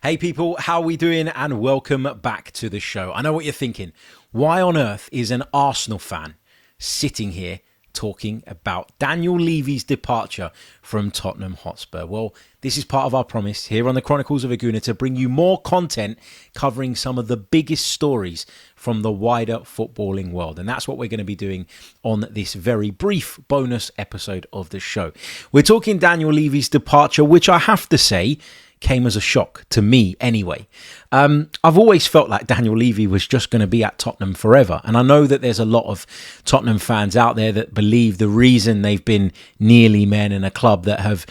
Hey people, how are we doing? And welcome back to the show. I know what you're thinking. Why on earth is an Arsenal fan sitting here talking about Daniel Levy's departure from Tottenham Hotspur? Well, this is part of our promise here on the Chronicles of a Gooner to bring you more content covering some of the biggest stories from the wider footballing world. And that's what we're going to be doing on this very brief bonus episode of the show. We're talking Daniel Levy's departure, which I have to say came as a shock to me anyway. I've always felt like Daniel Levy was just going to be at Tottenham forever. And I know that there's a lot of Tottenham fans out there that believe the reason they've been nearly men in a club that have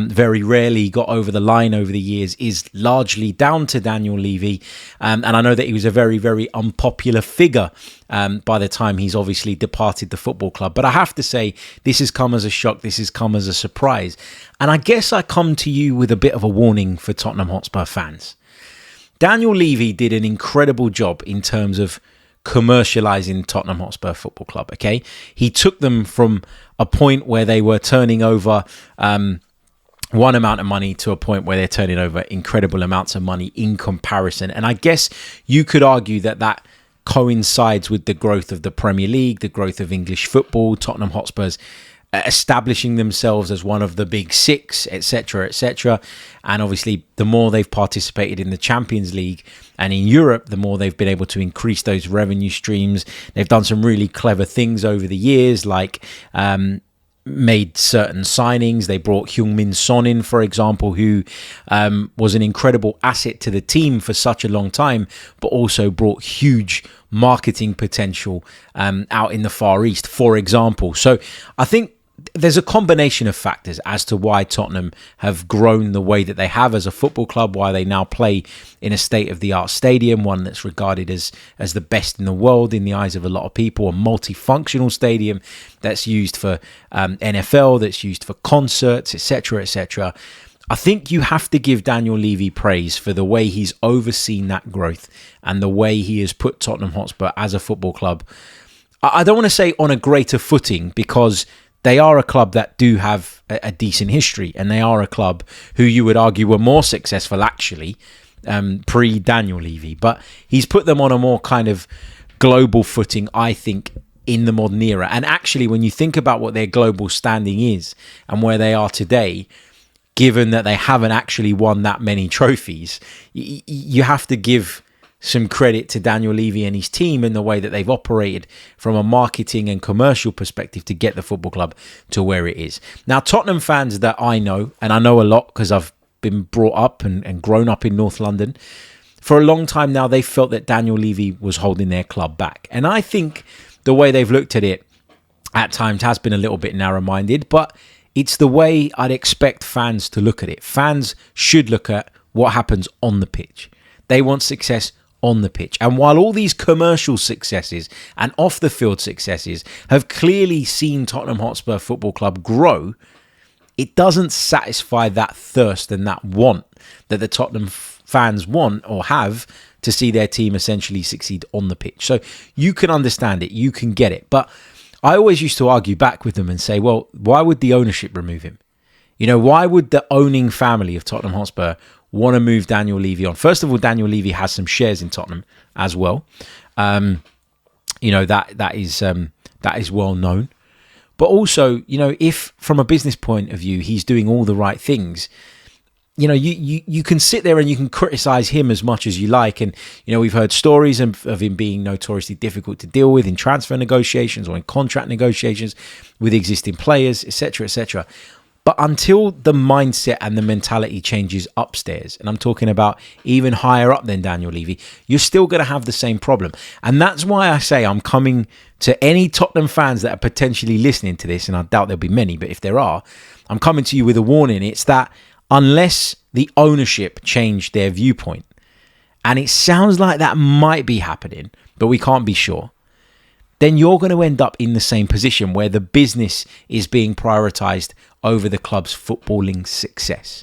very rarely got over the line over the years is largely down to Daniel Levy. And I know that he was a very, very unpopular figure by the time he's obviously departed the football club. But I have to say, this has come as a shock. This has come as a surprise. And I guess I come to you with a bit of a warning for Tottenham Hotspur fans. Daniel Levy did an incredible job in terms of commercializing Tottenham Hotspur Football Club, okay? He took them from a point where they were turning over one amount of money to a point where they're turning over incredible amounts of money in comparison. And I guess you could argue that that coincides with the growth of the Premier League, the growth of English football, Tottenham Hotspur's establishing themselves as one of the big six, etc., etc. And obviously, the more they've participated in the Champions League and in Europe, the more they've been able to increase those revenue streams. They've done some really clever things over the years, like made certain signings. They brought Heung-min Son in, for example, who was an incredible asset to the team for such a long time, but also brought huge marketing potential out in the Far East, for example. So I think there's a combination of factors as to why Tottenham have grown the way that they have as a football club, why they now play in a state-of-the-art stadium, one that's regarded as the best in the world in the eyes of a lot of people, a multifunctional stadium that's used for NFL, that's used for concerts, etc., etc. I think you have to give Daniel Levy praise for the way he's overseen that growth and the way he has put Tottenham Hotspur as a football club. I don't want to say on a greater footing, because they are a club that do have a decent history, and they are a club who you would argue were more successful actually pre-Daniel Levy. But he's put them on a more kind of global footing, I think, in the modern era. And actually, when you think about what their global standing is and where they are today, given that they haven't actually won that many trophies, you have to give some credit to Daniel Levy and his team in the way that they've operated from a marketing and commercial perspective to get the football club to where it is. Now, Tottenham fans that I know, and I know a lot because I've been brought up and grown up in North London, for a long time now, they felt that Daniel Levy was holding their club back. And I think the way they've looked at it at times has been a little bit narrow-minded, but it's the way I'd expect fans to look at it. Fans should look at what happens on the pitch. They want success on the pitch. And while all these commercial successes and off-the-field successes have clearly seen Tottenham Hotspur Football Club grow, it doesn't satisfy that thirst and that want that the Tottenham fans want or have to see their team essentially succeed on the pitch. So you can understand it, you can get it. But I always used to argue back with them and say, well, why would the ownership remove him? You know, why would the owning family of Tottenham Hotspur want to move Daniel Levy on? First of all, Daniel Levy has some shares in Tottenham as well. You know, that is well known. But also, you know, if from a business point of view, he's doing all the right things, you know, you can sit there and you can criticize him as much as you like. And, you know, we've heard stories of him being notoriously difficult to deal with in transfer negotiations or in contract negotiations with existing players, etc., etc. But until the mindset and the mentality changes upstairs, and I'm talking about even higher up than Daniel Levy, you're still going to have the same problem. And that's why I say I'm coming to any Tottenham fans that are potentially listening to this, and I doubt there'll be many, but if there are, I'm coming to you with a warning. It's that unless the ownership change their viewpoint, and it sounds like that might be happening, but we can't be sure, then you're going to end up in the same position where the business is being prioritized over the club's footballing success.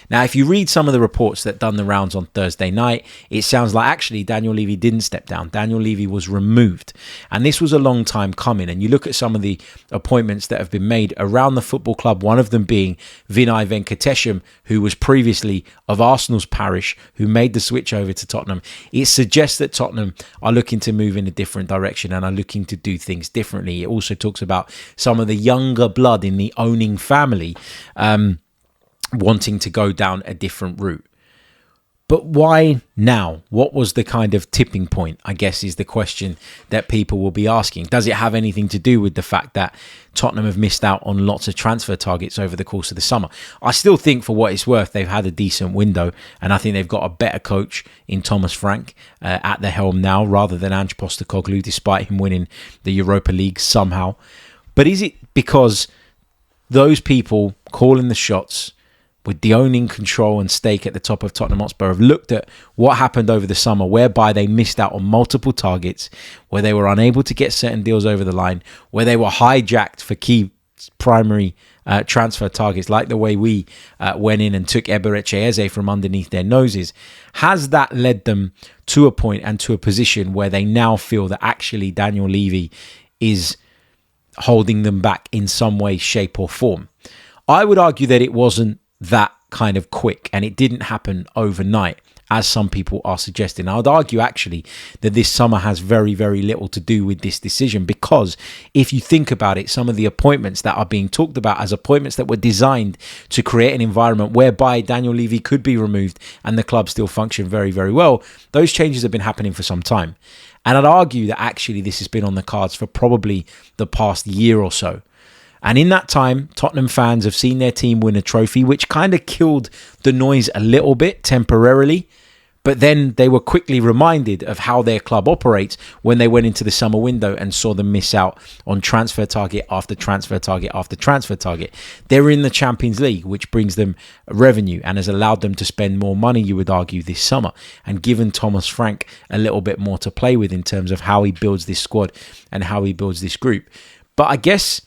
Now, if you read some of the reports that done the rounds on Thursday night, it sounds like actually Daniel Levy didn't step down. Daniel Levy was removed. And this was a long time coming. And you look at some of the appointments that have been made around the football club, one of them being Vinay Venkatesham, who was previously of Arsenal's parish, who made the switch over to Tottenham. It suggests that Tottenham are looking to move in a different direction and are looking to do things differently. It also talks about some of the younger blood in the owning family wanting to go down a different route. But why now? What was the kind of tipping point, I guess, is the question that people will be asking. Does it have anything to do with the fact that Tottenham have missed out on lots of transfer targets over the course of the summer? I still think, for what it's worth, they've had a decent window, and I think they've got a better coach in Thomas Frank at the helm now, rather than Ange Postecoglou, despite him winning the Europa League somehow. But is it because those people calling the shots, with the owning control and stake at the top of Tottenham Hotspur, have looked at what happened over the summer, whereby they missed out on multiple targets, where they were unable to get certain deals over the line, where they were hijacked for key primary transfer targets, like the way we went in and took Eberechi Eze from underneath their noses? Has that led them to a point and to a position where they now feel that actually Daniel Levy is holding them back in some way, shape or form? I would argue that it wasn't that kind of quick, and it didn't happen overnight, as some people are suggesting. I would argue actually that this summer has very, very little to do with this decision, because if you think about it, some of the appointments that are being talked about as appointments that were designed to create an environment whereby Daniel Levy could be removed and the club still function very, very well, those changes have been happening for some time. And I'd argue that actually this has been on the cards for probably the past year or so. And in that time, Tottenham fans have seen their team win a trophy, which kind of killed the noise a little bit temporarily. But then they were quickly reminded of how their club operates when they went into the summer window and saw them miss out on transfer target after transfer target after transfer target. They're in the Champions League, which brings them revenue and has allowed them to spend more money, you would argue, this summer, and given Thomas Frank a little bit more to play with in terms of how he builds this squad and how he builds this group. But I guess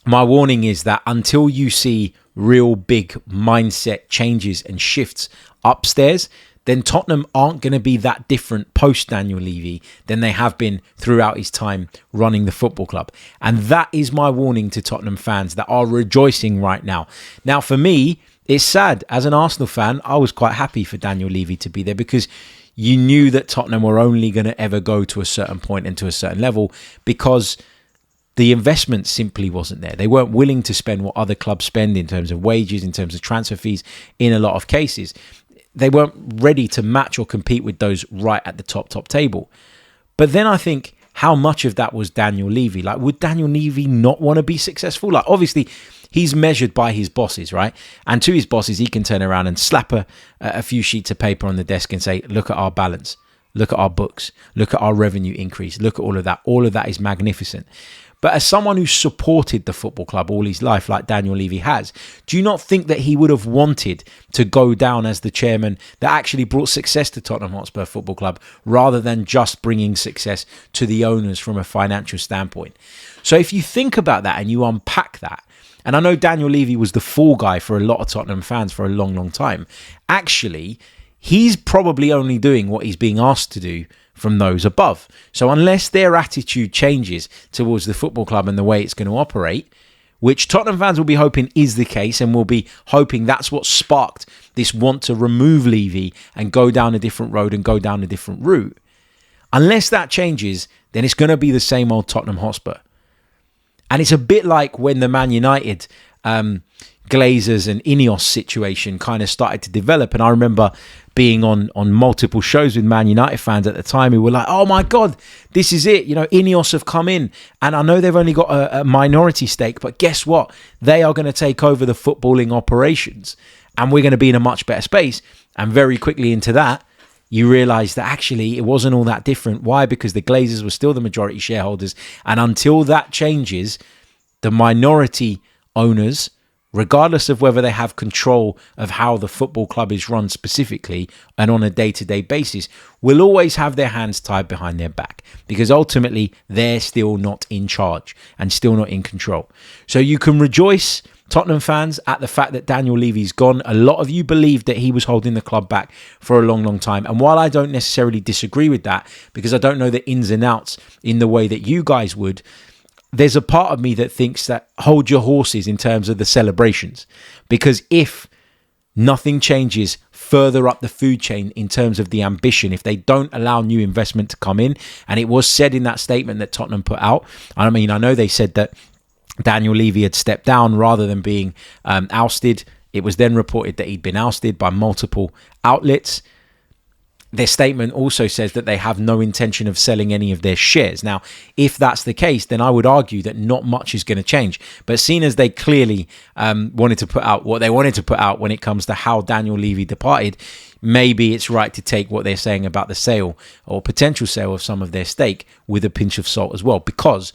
my warning is that until you see real big mindset changes and shifts upstairs, then Tottenham aren't going to be that different post Daniel Levy than they have been throughout his time running the football club. And that is my warning to Tottenham fans that are rejoicing right now. Now, for me, it's sad. As an Arsenal fan, I was quite happy for Daniel Levy to be there, because you knew that Tottenham were only going to ever go to a certain point and to a certain level, because the investment simply wasn't there. They weren't willing to spend what other clubs spend in terms of wages, in terms of transfer fees, in a lot of cases. They weren't ready to match or compete with those right at the top table. But then I think, how much of that was Daniel Levy? Like, would Daniel Levy not want to be successful? Like, obviously, he's measured by his bosses, right? And to his bosses, he can turn around and slap a few sheets of paper on the desk and say, look at our balance, look at our books, look at our revenue increase, look at all of that. All of that is magnificent. But as someone who's supported the football club all his life, like Daniel Levy has, do you not think that he would have wanted to go down as the chairman that actually brought success to Tottenham Hotspur Football Club, rather than just bringing success to the owners from a financial standpoint? So if you think about that and you unpack that, and I know Daniel Levy was the fall guy for a lot of Tottenham fans for a long, long time, actually, he's probably only doing what he's being asked to do from those above. So unless their attitude changes towards the football club and the way it's going to operate, which Tottenham fans will be hoping is the case, and will be hoping that's what sparked this want to remove Levy and go down a different road and go down a different route, unless that changes, then it's going to be the same old Tottenham Hotspur. And it's a bit like when the Man United Glazers and Ineos situation kind of started to develop. And I remember being on multiple shows with Man United fans at the time who were like, oh my God, this is it. You know, Ineos have come in, and I know they've only got a minority stake, but guess what? They are going to take over the footballing operations, and we're going to be in a much better space. And very quickly into that, you realise that actually it wasn't all that different. Why? Because the Glazers were still the majority shareholders. And until that changes, the minority owners, regardless of whether they have control of how the football club is run specifically and on a day-to-day basis, will always have their hands tied behind their back, because ultimately they're still not in charge and still not in control. So you can rejoice Tottenham fans at the fact that Daniel Levy's gone. A lot of you believed that he was holding the club back for a long, long time. And while I don't necessarily disagree with that, because I don't know the ins and outs in the way that you guys would, there's a part of me that thinks that hold your horses in terms of the celebrations. Because if nothing changes further up the food chain in terms of the ambition, if they don't allow new investment to come in, and it was said in that statement that Tottenham put out, I mean, I know they said that Daniel Levy had stepped down rather than being ousted. It was then reported that he'd been ousted by multiple outlets. Their statement also says that they have no intention of selling any of their shares. Now, if that's the case, then I would argue that not much is going to change. But seeing as they clearly wanted to put out what they wanted to put out when it comes to how Daniel Levy departed, maybe it's right to take what they're saying about the sale or potential sale of some of their stake with a pinch of salt as well. Because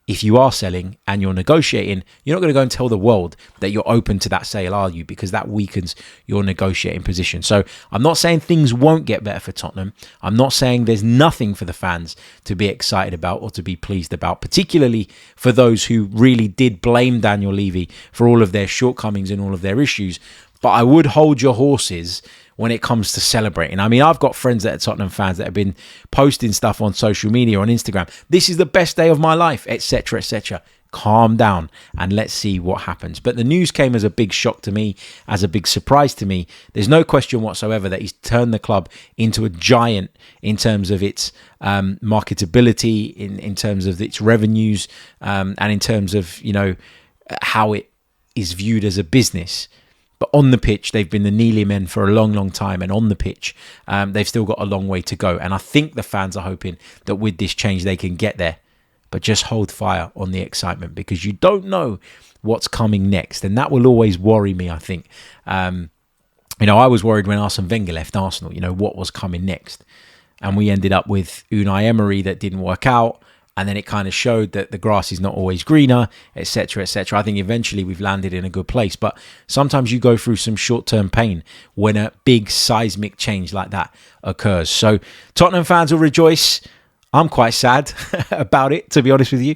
if you are selling and you're negotiating, you're not going to go and tell the world that you're open to that sale, are you? Because that weakens your negotiating position. So I'm not saying things won't get better for Tottenham. I'm not saying there's nothing for the fans to be excited about or to be pleased about, particularly for those who really did blame Daniel Levy for all of their shortcomings and all of their issues. But I would hold your horses when it comes to celebrating. I mean, I've got friends that are Tottenham fans that have been posting stuff on social media, on Instagram. This is the best day of my life, etc., etc. Calm down and let's see what happens. But the news came as a big shock to me, as a big surprise to me. There's no question whatsoever that he's turned the club into a giant in terms of its marketability, in terms of its revenues, and in terms of, you know, how it is viewed as a business. But on the pitch, they've been the Neely men for a long, long time. And on the pitch, they've still got a long way to go. And I think the fans are hoping that with this change, they can get there. But just hold fire on the excitement, because you don't know what's coming next. And that will always worry me, I think. You know, I was worried when Arsene Wenger left Arsenal, you know, what was coming next. And we ended up with Unai Emery that didn't work out. And then it kind of showed that the grass is not always greener, etc., etc. I think eventually we've landed in a good place. But sometimes you go through some short-term pain when a big seismic change like that occurs. So Tottenham fans will rejoice. I'm quite sad about it, to be honest with you,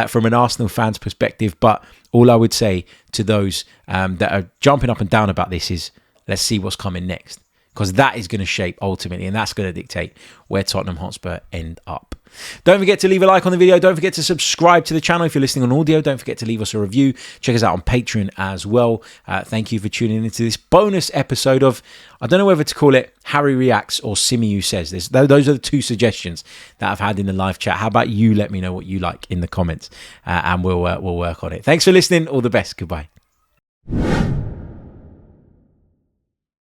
from an Arsenal fan's perspective. But all I would say to those that are jumping up and down about this is, let's see what's coming next. Because that is going to shape ultimately, and that's going to dictate where Tottenham Hotspur end up. Don't forget to leave a like on the video. Don't forget to subscribe to the channel if you're listening on audio. Don't forget to leave us a review. Check us out on Patreon as well. Thank you for tuning into this bonus episode of, I don't know whether to call it Harry Reacts or Symeou Says. Those are the two suggestions that I've had in the live chat. How about you let me know what you like in the comments, and we'll work on it. Thanks for listening. All the best. Goodbye.